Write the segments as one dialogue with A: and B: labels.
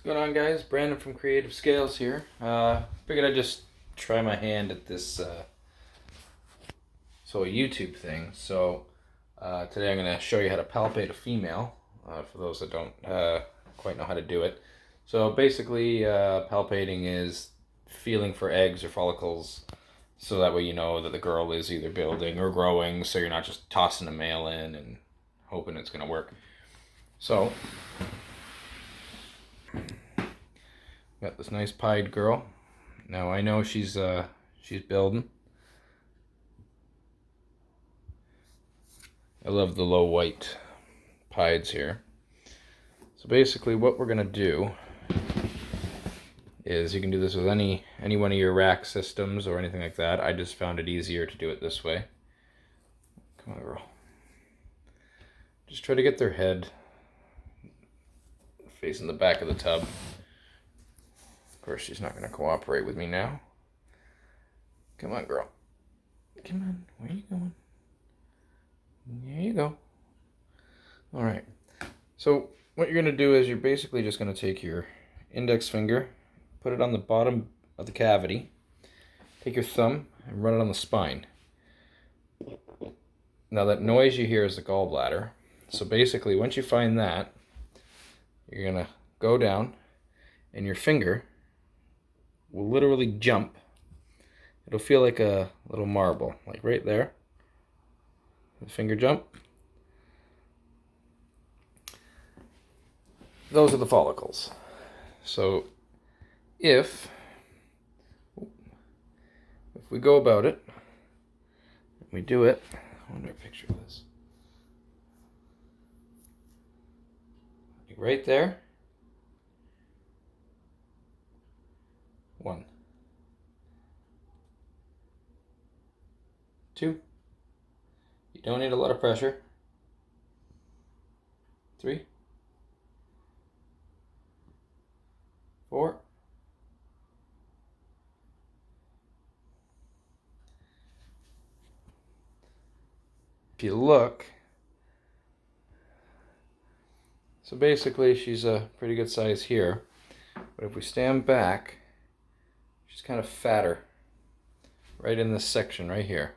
A: What's going on, guys? Brandon from Creative Scales here. Figured I'd just try my hand at this a YouTube thing. Today I'm going to show you how to palpate a female, for those that don't quite know how to do it. So basically, palpating is feeling for eggs or follicles, so that way you know that the girl is either building or growing, so you're not just tossing a male in and hoping it's going to work. So got this nice pied girl. Now I know she's building. I love the low white pieds here. So basically what we're gonna do is, you can do this with any one of your rack systems or anything like that. I just found it easier to do it this way. Come on, girl. Just try to get their head facing the back of the tub. Of course, she's not going to cooperate with me now. Come on, girl. Come on. Where are you going? There you go. All right. So what you're going to do is you're basically just going to take your index finger, put it on the bottom of the cavity, take your thumb and run it on the spine. Now that noise you hear is the gallbladder. So basically, once you find that, you're going to go down and your finger will literally jump. It'll feel like a little marble, like right there. The finger jump. Those are the follicles. So if we go about it, we do it, I wonder a picture of this. Like right there. 1, 2. You don't need a lot of pressure. 3, 4. If you look, so basically she's a pretty good size here, but if we stand back, she's kind of fatter right in this section right here.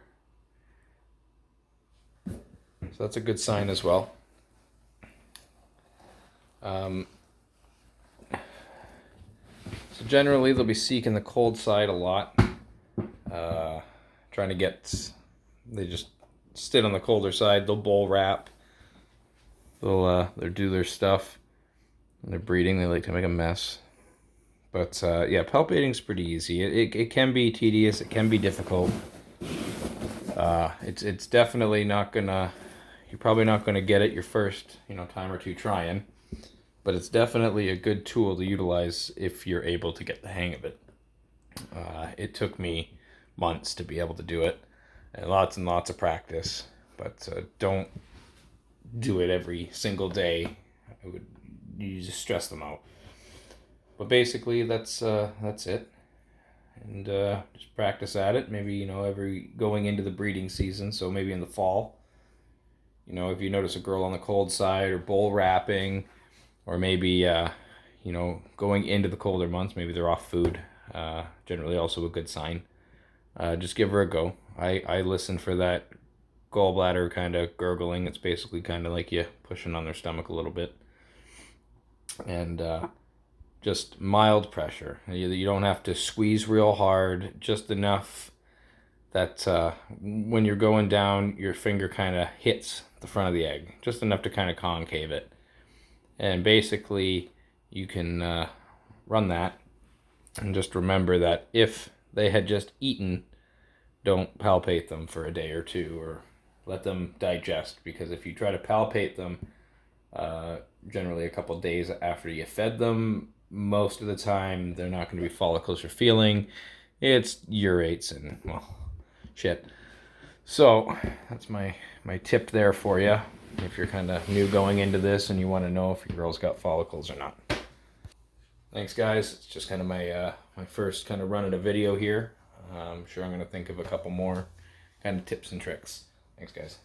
A: So that's a good sign as well. So generally they'll be seeking the cold side a lot, trying to get, they just sit on the colder side. They'll bowl wrap, they'll do their stuff. When they're breeding, they like to make a mess. But yeah, palpating's pretty easy. It can be tedious, it can be difficult. It's definitely not gonna, you're probably not gonna get it your first time or two trying, but it's definitely a good tool to utilize if you're able to get the hang of it. It took me months to be able to do it, and lots of practice, but don't do it every single day. You just stress them out. But basically that's it, and just practice at it. Maybe every going into the breeding season, so maybe in the fall, if you notice a girl on the cold side or bowl wrapping, or maybe going into the colder months, maybe they're off food, generally also a good sign. Just give her a go. I listen for that gallbladder kind of gurgling. It's basically kind of like you pushing on their stomach a little bit, and just mild pressure. You don't have to squeeze real hard, just enough that when you're going down, your finger kind of hits the front of the egg, just enough to kind of concave it. And basically you can run that, and just remember that if they had just eaten, don't palpate them for a day or two, or let them digest, because if you try to palpate them generally a couple days after you fed them, most of the time they're not going to be follicles you're feeling. It's urates and, well, shit. So that's my tip there for you, if you're kind of new going into this and you want to know if your girl's got follicles or not. Thanks, guys. It's just kind of my first kind of run at a video here. I'm sure I'm going to think of a couple more kind of tips and tricks. Thanks, guys.